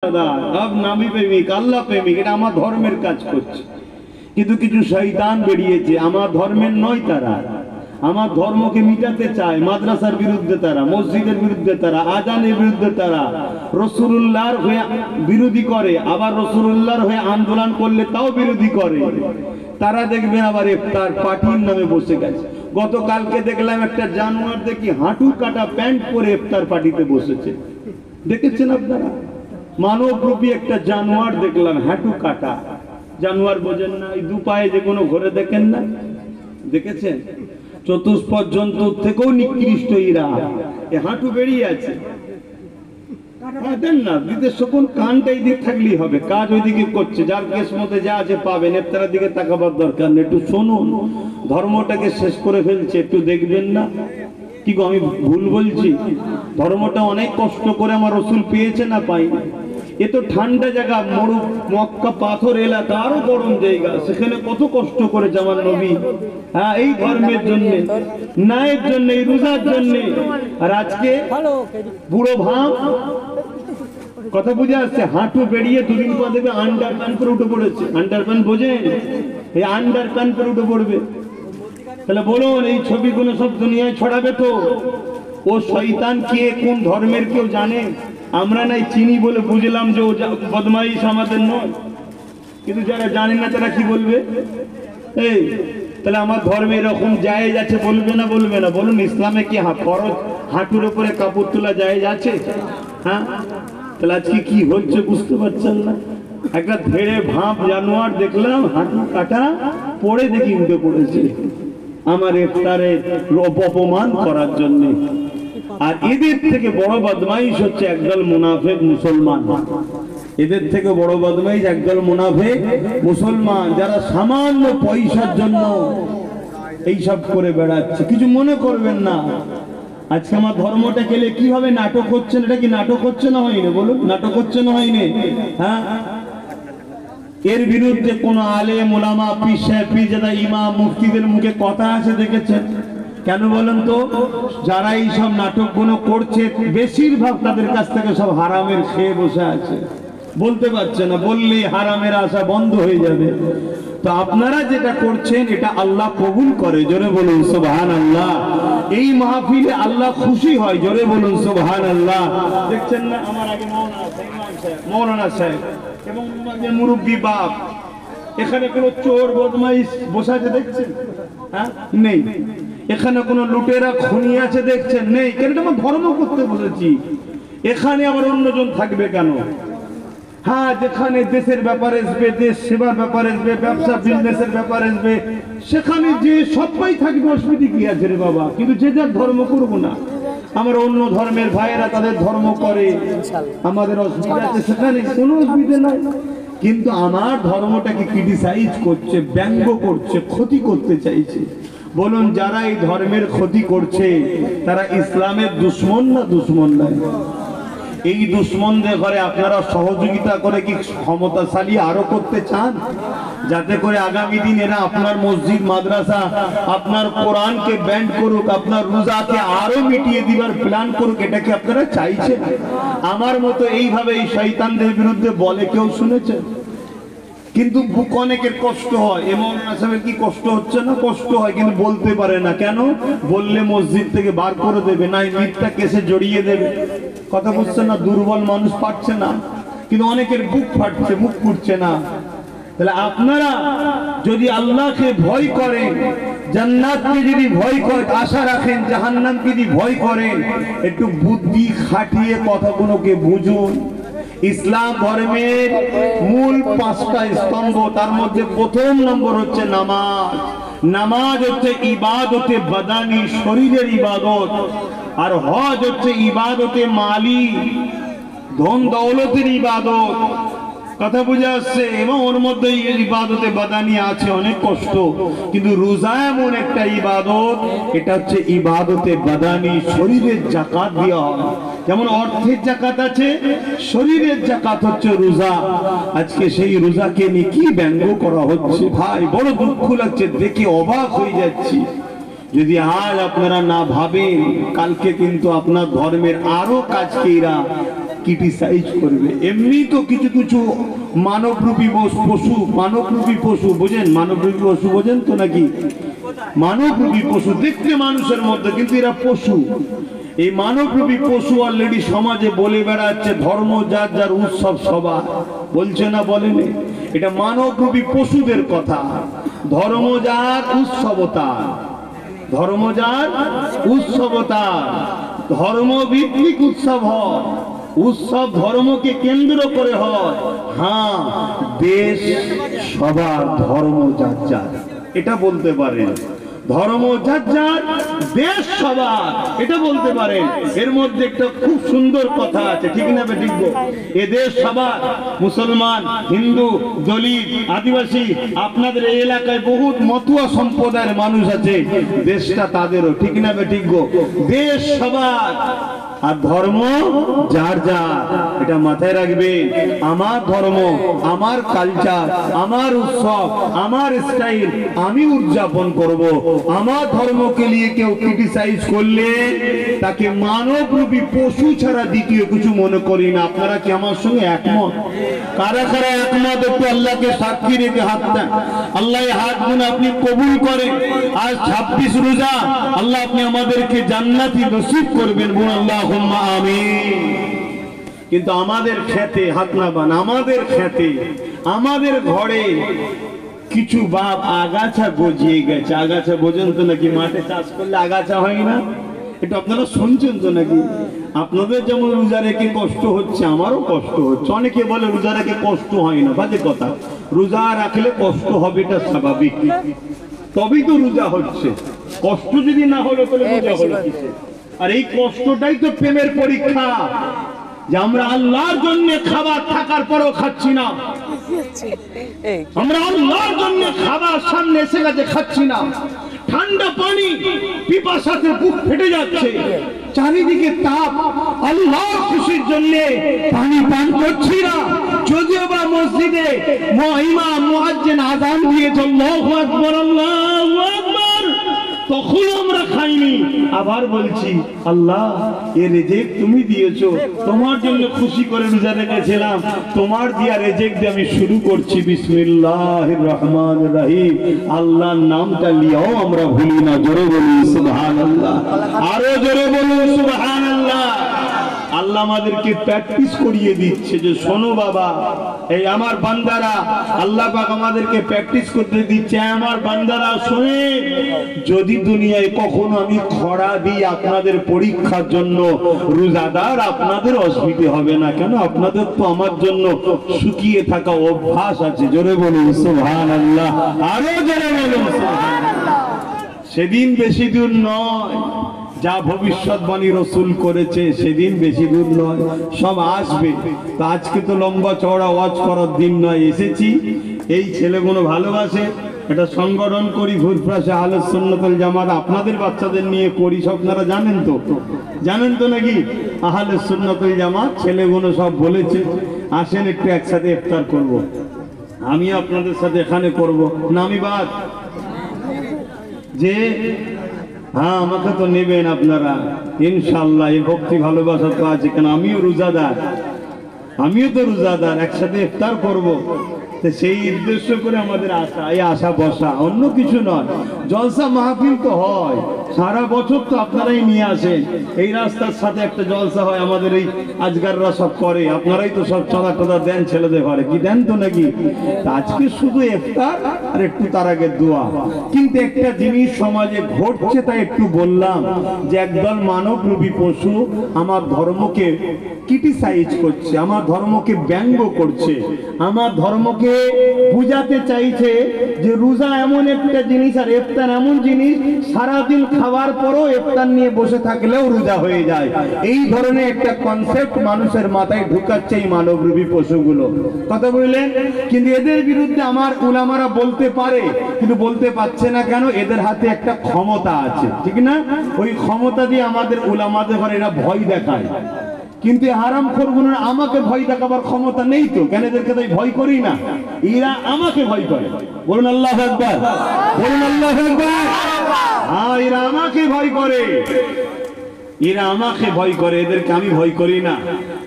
अब नामी प्रेमिक আল্লাহ প্রেমিক এটা আমার ধর্মের কাজ করছে কিন্তু কিছু শয়তান বেরিয়েছে আমার ধর্মের নয় তারা আমার ধর্মকে মিটাতে চায় মাদ্রাসার বিরুদ্ধে তারা মসজিদের বিরুদ্ধে তারা আজানের বিরুদ্ধে তারা রাসূলুল্লাহর হয়ে বিরোধী করে আবার রাসূলুল্লাহর হয়ে আন্দোলন করলে তাও বিরোধী করে তারা দেখবেন আবার ইফতার পার্টির নামে বসে গেছে গতকালকে দেখলাম একটা জানোয়ার দেখি হাঁটু কাটা প্যান্ট পরে ইফতার পার্টিতে বসেছে দেখেছেন আপনারা মানবরূপী একটা জানোয়ার দেখলাম হাঁটু কাটা জানোয়ার বোঝেন না এই দু পায়ে যে কোনো ঘরে দেখেন না দেখেছেন চতুষ্পদ জন্তুর থেকেও নিকৃষ্ট এরা এ হাঁটু বেরিয়ে আছে দেন না বিদেশ কোন কানটাই দিক থাকলেই হবে কাজ ওইদিকে করছে যার কেস মধ্যে যা আছে পাবেন ইফতারের দিকে তাকাবার দরকার নেই একটু শুনুন ধর্মটাকে শেষ করে ফেলছে একটু দেখবেন না কি গো আমি ভুল বলছি ধর্মটা অনেক কষ্ট করে আমার রাসূল পেয়েছে না পাইনি এ তো ঠান্ডা জায়গা মরু মক্কা পাথর এলাকা আরো গরম জায়গা সেখানে কত কষ্ট করেছে আমার নবী হ্যাঁ এই ধর্মের জন্য ন্যায়ের জন্য এই রোজার জন্য আর আজকে বুড়ো ভাব কথা বুঝে আসছে হাঁটু বেরিয়ে দুদিন পর দেবে আন্ডার প্যান্ট পরে উঠে পড়েছে আন্ডার প্যান্ট বোঝেন এই আন্ডার প্যান্ট পরে উঠে পড়বে তাহলে বলুন এই ছবিগুলো সব দুনিয়ায় ছড়াবে তো ও শয়তান কে কোন ধর্মের কেউ জানে আমরা নাই চিনি বলে বুঝলাম যে ও বদমাইশ আমাদের নয় কিন্তু যারা জানে না তারা কি বলবে এই তাহলে আমার ধর্মে এরকম জায়েজ আছে বলবে না বলুন ইসলামে কি ফরজ হাঁটুর উপরে কাপড় তোলা জায়েজ আছে হ্যাঁ তাহলে আজকে কি হচ্ছে বুঝতে পারছেন না একটা ধেড়ে ভাঁপ জানোয়ার দেখলাম হাঁটু কাটা পড়ে দেখি উঠে পড়েছে আমার ইফতারে অপমান করার জন্য আর এদের থেকে বড় বদমাইশ হচ্ছে একদল মুনাফিক মুসলমান এদের থেকে বড় বদমাইশ একদল মুনাফিক মুসলমান যারা সামান্য পয়সার জন্য এই সব করে বেড়াচ্ছে কিছু মনে করবেন না আজকে আমার ধর্মটা গেলে কিভাবে নাটক হচ্ছেন এটা কি নাটক হচ্ছে না হয়নি বলুন নাটক হচ্ছে না হয়নি হ্যাঁ এর বিরুদ্ধে কোন আলেম ওলামা পীর সাহেব পীরজাদা ইমাম মুফতিদের মুখে কথা আছে দেখেছেন কেন বলেন তো যারা এই সব নাটকগুলো করছে বেশিরভাগ তাদের কাছ থেকে সব হারামের খেয়ে বসে আছে বলতে পারছে না বললেই হারামের আশা বন্ধ হয়ে যাবে তো আপনারা যেটা করছেন এটা আল্লাহ কবুল করে জোরে বলুন সুবহানাল্লাহ এই মাহফিলে আল্লাহ খুশি হয় জোরে বলুন সুবহানাল্লাহ দেখছেন না আমার আগে মৌলানা সাহেব এবং মুরব্বী বাপ এখানে কোন চোর বদমাইশ বসে আছে দেখছেন হ্যাঁ নেই এখানে কোন লুটেরা খুনি আছে দেখছেন নেই কেন আমরা ধর্ম করতে বলেছি এখানে আবার অন্যজন থাকবে কেন হ্যাঁ যেখানে দেশের ব্যাপারে আসবে দেশ সেবার ব্যাপারে আসবে ব্যবসা বিজনেসের ব্যাপারে আসবে সেখানে যে সবাই থাকবে অসুবিধা কি আছে রে বাবা কিন্তু যে যার ধর্ম করবো না আমার অন্য ধর্মের ভাইয়েরা তাদের ধর্ম করে আমাদের অসুবিধা আছে সেখানে কোনো অসুবিধা নাই কিন্তু আমার ধর্মটাকে ক্রিটিসাইজ করছে ব্যঙ্গ করছে ক্ষতি করতে চাইছে বলুন যারা এই ধর্মের ক্ষতি করছে তারা ইসলামের দুশমন না দুশমন নয় এই দুশমনদের ঘরে আপনারা সহযোগিতা করে কি ক্ষমতাশালী আরো করতে চান যাতে করে আগামী দিন এরা আপনার মসজিদ মাদ্রাসা আপনার কোরআনকে ব্যান্ড করুক আপনার রোজাকে আরো মিটিয়ে দিবার প্ল্যান করুক এটা কি আপনারা চাইছেন আমার মতো এইভাবে এই শয়তানদের বিরুদ্ধে বলে কেউ শুনেছেন কিন্তু বুক অনেকের কষ্ট হয় এমন সাহেবের কি কষ্ট হচ্ছে না কষ্ট হয় কিন্তু বলতে পারে না কেন বললে মসজিদ থেকে বার করে দেবে নাই মিথ্যা কেসে জড়িয়ে দেবে কথা বুঝছে না দুর্বল মানুষ পাচ্ছে না কিন্তু অনেকের বুক ফাটছে মুখ ফুটছে না তাহলে আপনারা যদি আল্লাহকে ভয় করেন জান্নাতকে যদি ভয় করেন আশা রাখেন জাহান্নামকে যদি ভয় করেন একটু বুদ্ধি খাটিয়ে কথাগুলোকে বুঝুন ইসলাম ধর্মের মূল 5টা স্তম্ভ তার মধ্যে প্রথম নম্বর হচ্ছে নামাজ নামাজ হচ্ছে ইবাদতে বাদানি শরীরের ইবাদত আর হজ হচ্ছে ইবাদতে মালি ধন দৌলতের ইবাদত কথা বুঝে আসছে এবং ওর মধ্যে ইবাদতে বাদানি আছে অনেক কষ্ট কিন্তু রোজা এমন একটা ইবাদত এটা হচ্ছে ইবাদতে বাদানি শরীরের যাকাত দেওয়া হয় যেমন অর্থের যাকাত আছে শরীরের যাকাত হচ্ছে রোজা আজকে সেই রোজাকে নিয়ে কি ব্যঙ্গ করা হচ্ছে ভাই বড় দুঃখ লাগছে দেখে অবাক হয়ে যাচ্ছি যদি আজ আপনারা না ভাবেন কালকে কিন্তু আপনার ধর্মের আরো কাজকে এরা ক্রিটিসাইজ করবে। এমনি তো কিছু কিছু মানবরূপী পশু, মানবরূপী পশু বোঝেন, মানবরূপী পশু বোঝেন তো নাকি? মানবরূপী পশু দেখতে মানুষের মধ্যে, কিন্তু এরা পশু। এই মানবরূপী পশু অলরেডি সমাজে বলে বেড়াচ্ছে ধর্ম যার যার, উৎসব সবার। বলছে না বলেনি? এটা মানবরূপী পশুদের কথা। ধর্ম যার, উৎসবতা। ধর্ম যার, উৎসবতা। ধর্ম ভিত্তিক উৎসব হয়, উৎসব ধর্মকে কেন্দ্র করে হয়। হ্যাঁ, দেশ সবার, ধর্ম যার যার, এটা বলতে পারেন। ধর্ম যার যার, দেশ সবার, এটা বলতে পারেন। এর মধ্যে একটা খুব সুন্দর কথা আছে, ঠিক না ঠিক? এ দেশ সবার, মুসলমান, হিন্দু, দলিত, আদিবাসী, আপনাদের এই এলাকায় বহুত মতুয়া সম্প্রদায়ের মানুষ আছে, দেশটা তাদেরও, ঠিক না ঠিক? দেশ সবার আর ধর্ম যার যার, এটা মাথায় রাখবেন। আমার ধর্ম, আমার কালচার, আমার উৎসব, আমার স্টাইল আমি উদযাপন করব। আমার ধর্মকে নিয়ে কেউ ক্রিটিসাইজ করলে তাকে মানবরূপী পশু ছাড়া দ্বিতীয় কিছু মনে করি না। আপনারা কি আমার সঙ্গে একমত? কারা কারা একমত একটু আল্লাহকে সাক্ষী রেখে হাত দেন। আল্লাহ হাত গুণ আপনি কবুল করেন। আজ 26 রোজা, আল্লাহ আপনি আমাদেরকে জান্নাতি নসিব করবেন, বলুন আল্লাহুম্মা আমিন। কিন্তু আমাদের খেতে হাত না বান, আমাদের খেতে, আমাদের ঘরে কিছু বাপ আগাছা গজিয়ে গেছে। আগাছা বোঝেন তো নাকি? মাঠে চাষ করলে আগাছা হয় না? এটা আপনারা শুনছেন তো নাকি? আপনাদের যেমন রোজা রেখে কষ্ট হচ্ছে, আমারও কষ্ট হচ্ছে। অনেকে বলে রোজা রেখে কষ্ট হয় না, বাজে কথা। রোজা রাখলে কষ্ট হবে, এটা স্বাভাবিক, তবেই তো রোজা হচ্ছে। কষ্ট যদি না হলো তাহলে রোজা হলো কিসে? আর এই কষ্টটাই তো প্রেমের পরীক্ষা, যে আমরা আল্লাহর জন্য খাবার থাকার পরও খাচ্ছি না। আমরা আল্লাহর জন্য খাবার সামনে এসে গেছে, খাচ্ছি না। ঠান্ডা পানি পিপাসাতে বুক ফেটে যাচ্ছে, চারিদিকে তাপ, আল্লাহর খুশির জন্য পানি পান করছি না। যদিও বা মসজিদে ইমাম মুয়াজ্জিন আযান দিয়েছে আল্লাহু আকবার, আল্লাহু আকবার, তখন আমরা খাইনি। আবার বলছি আল্লাহ, এ রেজেক তুমি দিয়েছো, তোমার জন্য খুশি করে রোজা রেখেছিলাম, তোমার দিয়া রেজেক দিয়ে আমি শুরু করছি বিসমিল্লাহির রহমানির রহিম। আল্লাহর নামটা লিয়াও আমরা ভুলি না। জোরে বলি সুবহানাল্লাহ, আরো জোরে বলুন সুবহানাল্লাহ। আল্লাহ আমাদেরকে প্র্যাকটিস করিয়ে দিচ্ছে যে শোনো বাবা, এই আমার বান্দারা, আল্লাহ পাক আমাদেরকে প্র্যাকটিস করতে দিচ্ছে। আমার বান্দারা শোনে, যদি দুনিয়ায় কখনো আমি খরা দিই আপনাদের পরীক্ষার জন্য, রোজাদার আপনাদের অসুবিধে হবে না। কেন? আপনাদের তো আমার জন্য শুকিয়ে থাকা অভ্যাস আছে। জোরে বলুন সুবহানাল্লাহ, আরো জোরে বলুন সুবহানাল্লাহ। সেদিন বেশি দূর নয়, যা ভবিষ্যৎবাণী রসুল করেছে সেদিন বেশি দূর নয়, সব আসবে। তো আজকে তো লম্বা চওড়া ওয়াজ করার দিন নয়, এসেছি এই ছেলেগুলো ভালোবাসে, এটা সংগঠন করি ঘুরফ্রাসে আহলে সুন্নাত ওয়াল জামাত, আপনাদের বাচ্চাদের নিয়ে করি, সব আপনারা জানেন তো, জানেন তো নাকি? আহলে সুন্নাত ওয়াল জামাত ছেলেগুলো সব বলেছে আসেন একটু একসাথে ইফতার করব। আমি আপনাদের সাথে এখানে করব না, আমি বাদ যে হ্যাঁ আমাকে তো নেবেন আপনারা ইনশাআল্লাহ। এই ভক্তি ভালোবাসা তো আছে, কেন আমিও রোজাদার, আমিও তো রোজাদার, একসাথে ইফতার করব। সেই উদ্দেশ্য করে আমাদের আশা, এই আশা বসা, অন্য কিছু নয়। জলসা মাহফিল তো হয় সারা বছর, তো আপনারাই নিয়ে আসেন। এই রাস্তার সাথে একটা জলসা হয়, আমাদের এই আজগাররা সব করে, আপনারাই তো সব চাঁদা টাদা দেন ছেলেদের ঘরে, কি দেন তো নাকি? আজকে শুধু ইফতার আর একটু তার আগে দোয়া। কিন্তু একটা জিনিস সমাজে ঘটছে, তাই একটু বললাম যে একদল মানবরূপী পশু আমার ধর্মকে ক্রিটিসাইজ করছে, আমার ধর্মকে ব্যঙ্গ করছে, আমার ধর্মকে বুঝাতে চাইছে যে রোজা এমন একটা জিনিস আর ইফতার এমন জিনিস, সারাদিন খাওয়ার পরও ইফতার নিয়ে বসে থাকলেও রোজা হয়ে যায়। এই ধরনের একটা কনসেপ্ট মানুষের মাথায় ঢুকাচ্ছে এই মানবরূপী পশুগুলো। কথা বললেন? কিন্তু এদের বিরুদ্ধে আমার উলামারা বলতে পারে, কিন্তু বলতে পারছে না কেন? এদের হাতে একটা ক্ষমতা আছে, ঠিক না? ওই ক্ষমতা দিয়ে আমাদের উলামাদের ঘরে এরা ভয় দেখায়। কিন্তু হারাম খোরগুলোর আমাকে ভয় দেখাবার ক্ষমতা নেই তো, কেন? এদেরকে তাই ভয় করি না, এরা আমাকে ভয় করে। বলুন আল্লাহু আকবার, বলুন আল্লাহু আকবার। হ্যাঁ, এরা আমাকে ভয় করে, এরা আমাকে ভয় করে, এদেরকে আমি ভয় করি না।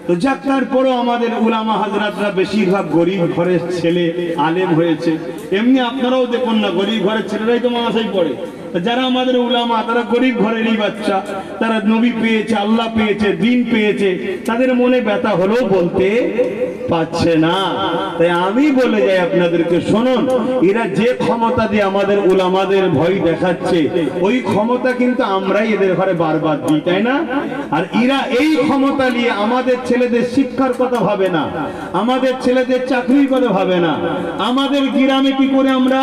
তো যাক, তারপরও আমাদের উলামা হাজরাতরা বেশিরভাগ গরিব ঘরের ছেলে, আলেম হয়েছে। এমনি আপনারাও দেখুন না, গরিব ঘরের ছেলেরাই তো মাদ্রাসায় পড়ে। যারা আমাদের উলামা, তারা গরিব ঘরেরই বাচ্চা, তারা নবী পেয়েছে, আল্লাহ পেয়েছে, দিন পেয়েছে, তাদের মনে ব্যথা হলেও বলতে পারছে না। তাই আমি বলে যাই আপনাদেরকে, শুনুন, এরা যে ক্ষমতা দিয়ে আমাদের উলামাদের ভয় দেখাচ্ছে, ওই ক্ষমতা কিন্তু আমরাই এদের ঘরে বারবার দিই, তাই না? আর এরা এই ক্ষমতা নিয়ে আমাদের ছেলেদের শিক্ষার কথা ভাবে না, আমাদের ছেলেদের চাকরির কথা ভাবে না, আমাদের গ্রামে কি করে আমরা